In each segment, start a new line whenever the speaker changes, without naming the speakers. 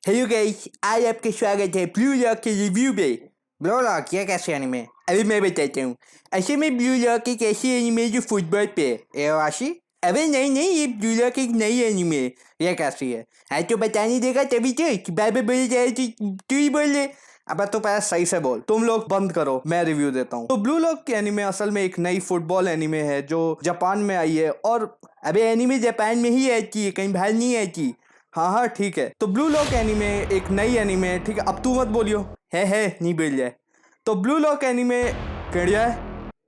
Hello guys, आज आपका स्वागत है ब्लू लॉक के रिव्यू पे। ब्लू लॉक ये कैसे एनिमे? अभी मैं बताता हूँ। असल में ब्लू लॉक एक ऐसी एनिमे जो फुटबॉल पे है। वाशी? अबे नहीं नहीं, ये ब्लू लॉक एक नई एनिमे है। ये कैसी है? हाँ तो बताने देगा तभी तो कि बार बार बोले जाए तू ही बोल ले। अब तो पहले सही से बोल। तुम लोग बंद करो, मैं रिव्यू देता हूँ। तो ब्लू लॉक की एनिमे असल में एक नई फुटबॉल एनिमे है जो जापान में आई है। और अबे एनिमे जापान में ही आती है, कहीं बाहर नहीं आती। हाँ हाँ ठीक है। तो ब्लू लॉक एनीमे एक नई एनीमे है, ठीक है। अब तू मत बोलियो है नहीं बोल जाए। तो ब्लू लॉक एनीमे कड़िया है,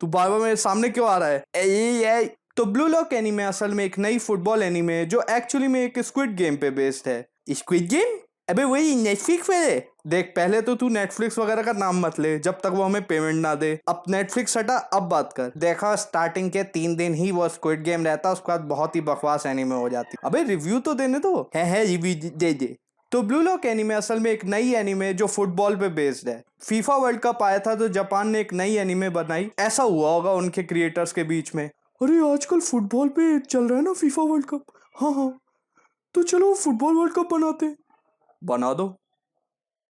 तू बार बार मेरे सामने क्यों आ रहा है? ये तो ब्लू लॉक एनीमे असल में एक नई फुटबॉल एनीमे है जो एक्चुअली में एक स्क्विड गेम पे बेस्ड है। Squid game? अबे वही नेटफ्लिक्स पे है। देख पहले तो तू नेटफ्लिक्स वगैरह का नाम मत ले जब तक वो हमें पेमेंट ना दे। अब नेटफ्लिक्स हटा, अब बात कर। देखा स्टार्टिंग के 3 दिन ही वो स्क्विड गेम रहता, उसके बाद बहुत ही बकवास एनीमे हो जाती। अबे रिव्यू तो देने दो। है रिव्यू दे। तो ब्लू लॉक एनीमे असल में एक नई एनीमे जो फुटबॉल पे बेस्ड है। फीफा वर्ल्ड कप आया था तो जापान ने एक नई एनीमे बनाई। ऐसा हुआ होगा उनके क्रिएटर्स के बीच में, अरे आजकल फुटबॉल पे चल रहा है ना फीफा वर्ल्ड कप। हाँ हाँ, तो चलो फुटबॉल वर्ल्ड कप बनाते। बना दो।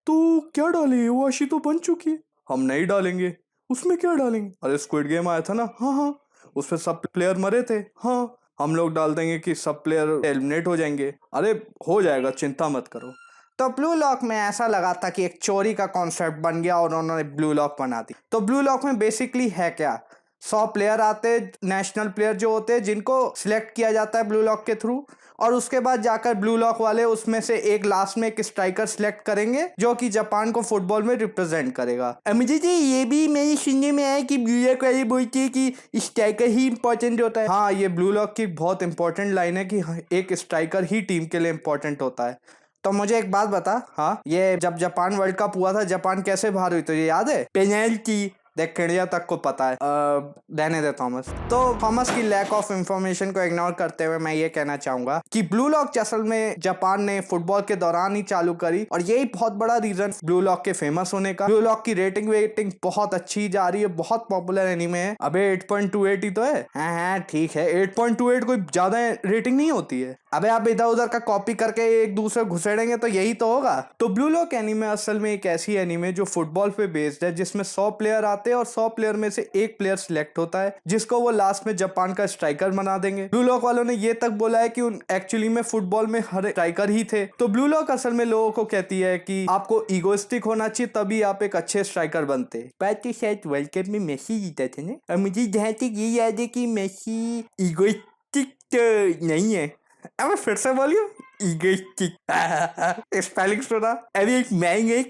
तो क्या डाले? वाशी तो बन चुकी है। हम नहीं डालेंगे। उसमें क्या डालेंगे? अरे स्क्विड गेम आया था ना। हाँ हाँ, उसमें सब प्लेयर मरे थे। हाँ, हम लोग डाल देंगे कि सब प्लेयर एलिमिनेट हो जाएंगे। अरे हो जाएगा, चिंता मत करो। तो ब्लू लॉक में ऐसा लगा था कि एक चोरी का कॉन्सेप्ट बन गया और उन्होंने ब्लू लॉक बना दी। तो ब्लू लॉक में बेसिकली है क्या, 100 प्लेयर आते, नेशनल प्लेयर जो होते हैं जिनको सिलेक्ट किया जाता है ब्लू लॉक के थ्रू। और उसके बाद जाकर ब्लू लॉक वाले उसमें से एक लास्ट में एक स्ट्राइकर सिलेक्ट करेंगे जो कि जापान को फुटबॉल में रिप्रेजेंट करेगा। मुझे जी ये भी मेरी सुनने में आया कि ब्लू लॉक वाले बोलते हैं कि स्ट्राइकर ही इंपॉर्टेंट होता है। हाँ, ये ब्लू लॉक की बहुत इंपॉर्टेंट लाइन है कि एक स्ट्राइकर ही टीम के लिए इंपॉर्टेंट होता है। तो मुझे एक बात बता, हाँ ये जब जापान वर्ल्ड कप हुआ था जापान कैसे बाहर हुई तुझे याद है? पेनल्टी। देख खिड़िया तक को पता है। रहने दे थॉमस। तो थॉमस की लैक ऑफ इंफॉर्मेशन को इग्नोर करते हुए मैं ये कहना चाहूंगा कि ब्लू लॉक असल में जापान ने फुटबॉल के दौरान ही चालू करी और यही बहुत बड़ा रीजन ब्लू लॉक के फेमस होने का। ब्लू लॉक की रेटिंग बहुत अच्छी जा रही है, बहुत पॉपुलर एनीमे है। अबे 8.28 ही तो है। हाँ ठीक है, 8.28 कोई ज्यादा रेटिंग नहीं होती है। अबे आप इधर उधर का कॉपी करके एक दूसरे घुसेड़ेंगे तो यही तो होगा। तो ब्लू लॉक एनीमे असल में एक ऐसी एनीमे जो फुटबॉल पे बेस्ड है जिसमें 100 प्लेयर आते हैं और 100 प्लेयर में से एक प्लेयर सिलेक्ट होता है जिसको वो लास्ट में जापान का स्ट्राइकर बना देंगे। ब्लू लॉक वालों ने ये तक बोला है कि एक्चुअली में फुटबॉल में हर स्ट्राइकर ही थे। तो ब्लू लॉक असल में लोगों को कहती है कि आपको ईगोइस्टिक होना चाहिए तभी आप एक अच्छे स्ट्राइकर बनते। पर तो शायद वर्ल्ड कप में मेसी जीता था ना, और मुझे जहां तक ये याद है कि मेसी ईगोइस्टिक तो नहीं है। अब फिर से बोलियो, इगोइस्टिक स्पेलिंग सुना। अभी एक महंगे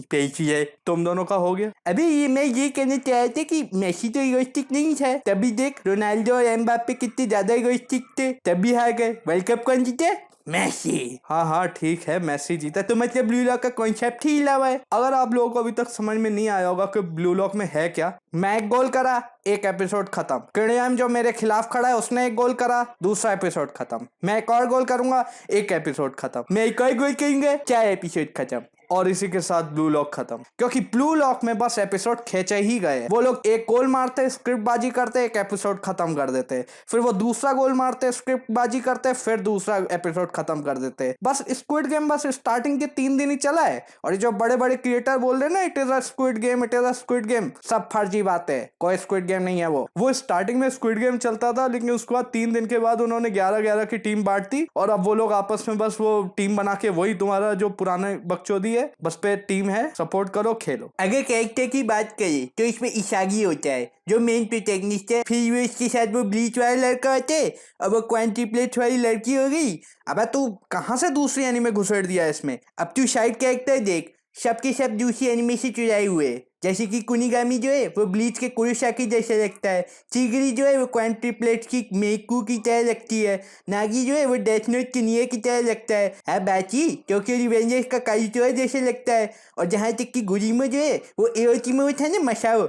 पेची है, तुम दोनों का हो गया। अभी ये मैं ये कहना चाह रहा था कि मेसी तो इगोइस्टिक नहीं था। तभी देख रोनाल्डो और एम्बाप्पे कितने ज्यादा इगोइस्टिक थे, तभी हार गए। वर्ल्ड कप कौन जीते? मैसी। हाँ हाँ ठीक है, मैसी जीता। तो मतलब ब्लू लॉक का कॉन्सेप्ट ही हिला हुआ है। अगर आप लोगों को अभी तक समझ में नहीं आया होगा कि ब्लू लॉक में है क्या, मैं एक गोल करा, एक एपिसोड खत्म। किणियाम जो मेरे खिलाफ खड़ा है उसने एक गोल करा, दूसरा एपिसोड खत्म। मैं एक और गोल करूंगा, एक एपिसोड खत्म। मैं एक और गोल करेंगे, 4 एपिसोड खत्म। और इसी के साथ ब्लू लॉक खत्म। क्योंकि ब्लू लॉक में बस एपिसोड खींचे ही गए। वो लोग एक गोल मारते, स्क्रिप्ट बाजी करते, एक एपिसोड खत्म कर देते। फिर वो दूसरा गोल मारते, स्क्रिप्ट बाजी करते, फिर दूसरा एपिसोड खत्म कर देते। बस स्क्विड गेम बस स्टार्टिंग के 3 दिन ही चला है। और ये जो बड़े बड़े क्रिएटर बोल रहे ना it is a squid game, it is a squid game, सब फर्जी बात है। कोई स्क्विड गेम नहीं है। वो स्टार्टिंग में स्क्विड गेम चलता था, लेकिन उसके बाद 3 दिन के बाद उन्होंने 11-11 की टीम बांट दी और अब वो लोग आपस में बस वो टीम बना के, वही तुम्हारा जो पुराने बकचोदी है, बस पे टीम है, सपोर्ट करो, खेलो। अगर कैरेक्टर की बात करें तो इसमें इशागी होता है जो मेन प्रोटैगनिस्ट है। फिर वो इसके साथ वो ब्लीच वाला लड़का होता है और वो क्वांटिप्लेट वाली लड़की हो गई। अब तू कहाँ से दूसरी एनीमे घुसेड़ दिया इसमें? अब तू साइड कैरेक्टर देख, सबके सब दूसरी एनीमे से चुराए हुए। जैसे कि कुनिगामी जो है वो ब्लीच के कुरोसाकी जैसे लगता है। चिगरी जो है वो क्वांटिप्लेट की मेकू की तरह लगती है। नागी जो है वो डेथ नोट की निये की तरह लगता है। हाँ बाची टोक्यो रिवेंजर्स का काइटोआ जैसे लगता है। और जहाँ तक कि गुरिमो जो है वो एरोचिमो था ना, मसाओ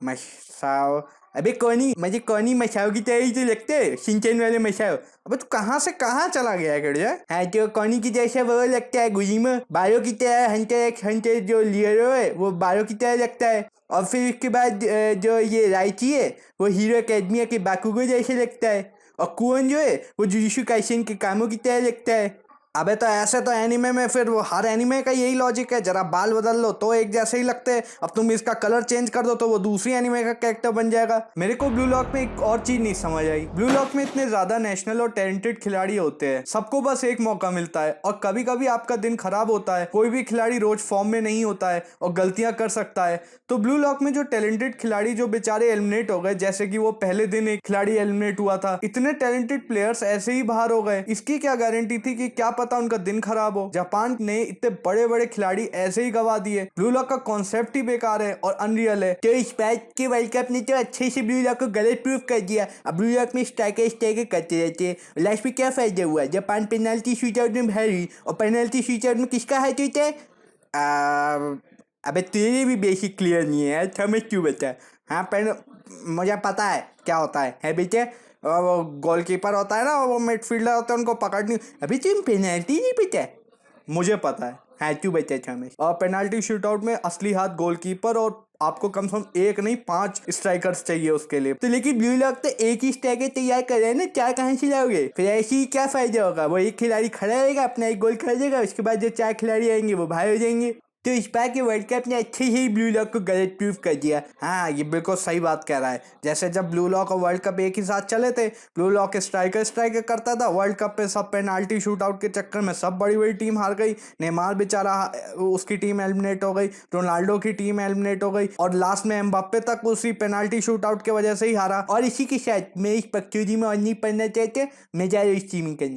मसाओ। अबे कौनी मुझे कौनी मसाओ की तरह ही तो लगते है, शिनचैन वाले मसाओ। अबे तू कहाँ से कहाँ चला गया कड़िया? हाँ तो कौनी की जैसे वो लगता है गुजिमा। बारो की तरह हंटर जो लियरो है वो बारो की तरह लगता है। और फिर उसके बाद जो ये राइची है वो हीरो अकेडमिया के बाकुगो जैसे लगता है। और कुओन जो है वो जुजुत्सु काइसेन के कामों की तरह लगता है। अबे तो ऐसे तो एनिमे में फिर वो हर एनिमे का यही लॉजिक है, जरा बाल बदल लो तो एक जैसे ही लगते हैं, अब तुम इसका कलर चेंज कर दो तो वो दूसरी एनिमे का कैरेक्टर बन जाएगा। मेरे को ब्लू लॉक में एक और चीज नहीं समझ आई, ब्लू लॉक में इतने ज्यादा नेशनल और टैलेंटेड खिलाड़ी होते हैं, सबको बस एक मौका मिलता है, और कभी कभी आपका दिन खराब होता है, कोई भी खिलाड़ी रोज फॉर्म में नहीं होता है और गलतियां कर सकता है। तो ब्लू लॉक में जो टैलेंटेड खिलाड़ी जो बेचारे एलिमिनेट हो गए, जैसे कि वो पहले दिन एक खिलाड़ी एलिमिनेट हुआ था, इतने टैलेंटेड प्लेयर्स ऐसे ही बाहर हो गए, इसकी क्या गारंटी थी कि क्या पता उनका दिन खराब हो। जापान ने इतने बड़े बड़े खिलाड़ी ऐसे ही गवा दिए। ब्लू लॉक का कॉन्सेप्ट ही बेकार है और अनरियल है। तो इस बात के वर्ल्ड कप ने तो अच्छे से ब्लू लॉक को गलत प्रूफ कर दिया। अब ब्लू लॉक में स्ट्राइकर करते रहते हैं, लास्ट में क्या फायदा हुआ? जापान पेनाल्टी शूटआउट में हारी, और पेनाल्टी शूटआउट में किसका हाथ होता है? अबे तेरे भी बेसिक क्लियर नहीं है, समझ क्यों बता? हाँ पर मुझे पता है क्या होता है बेटे? वो गोलकीपर होता है ना, वो मिडफील्डर होता है, उनको पकड़नी। अभी तुम पेनल्टी नहीं पता? मुझे पता है। हाँ तू बता था हमें। और पेनल्टी शूटआउट में असली हाथ गोलकीपर, और आपको कम से कम एक नहीं 5 स्ट्राइकर्स चाहिए उसके लिए। तो लेकिन ब्लू लॉक तो एक ही स्ट्राइकर तैयार कर रहे हैं ना, 4 कहाँ से लाओगे? फिर ऐसे ही क्या फायदा होगा? वो एक खिलाड़ी खड़ा रहेगा, अपना एक गोल कर देगा, उसके बाद जो 4 खिलाड़ी आएंगे वो बाहर हो जाएंगे। तो इस बार के वर्ल्ड कप ने अच्छे ही ब्लू लॉक को गलत प्रूफ कर दिया। हाँ ये बिल्कुल सही बात कह रहा है। जैसे जब ब्लू लॉक और वर्ल्ड कप एक ही साथ चले थे, ब्लू लॉक स्ट्राइकर करता था, वर्ल्ड कप पे सब पेनाल्टी शूट आउट के चक्कर में सब बड़ी बड़ी टीम हार गई। नेमार बेचारा उसकी टीम एलिमिनेट हो गई, रोनाल्डो की टीम एलिमिनेट हो गई, और लास्ट में एम्बाप्पे तक उसी पेनाल्टी शूट आउट की वजह से ही हारा। और इसी के साथ मैं इस पक्चूरी में और नहीं पढ़ना चाहते, मैं जा रहा हूँ स्ट्रीमिंग करने।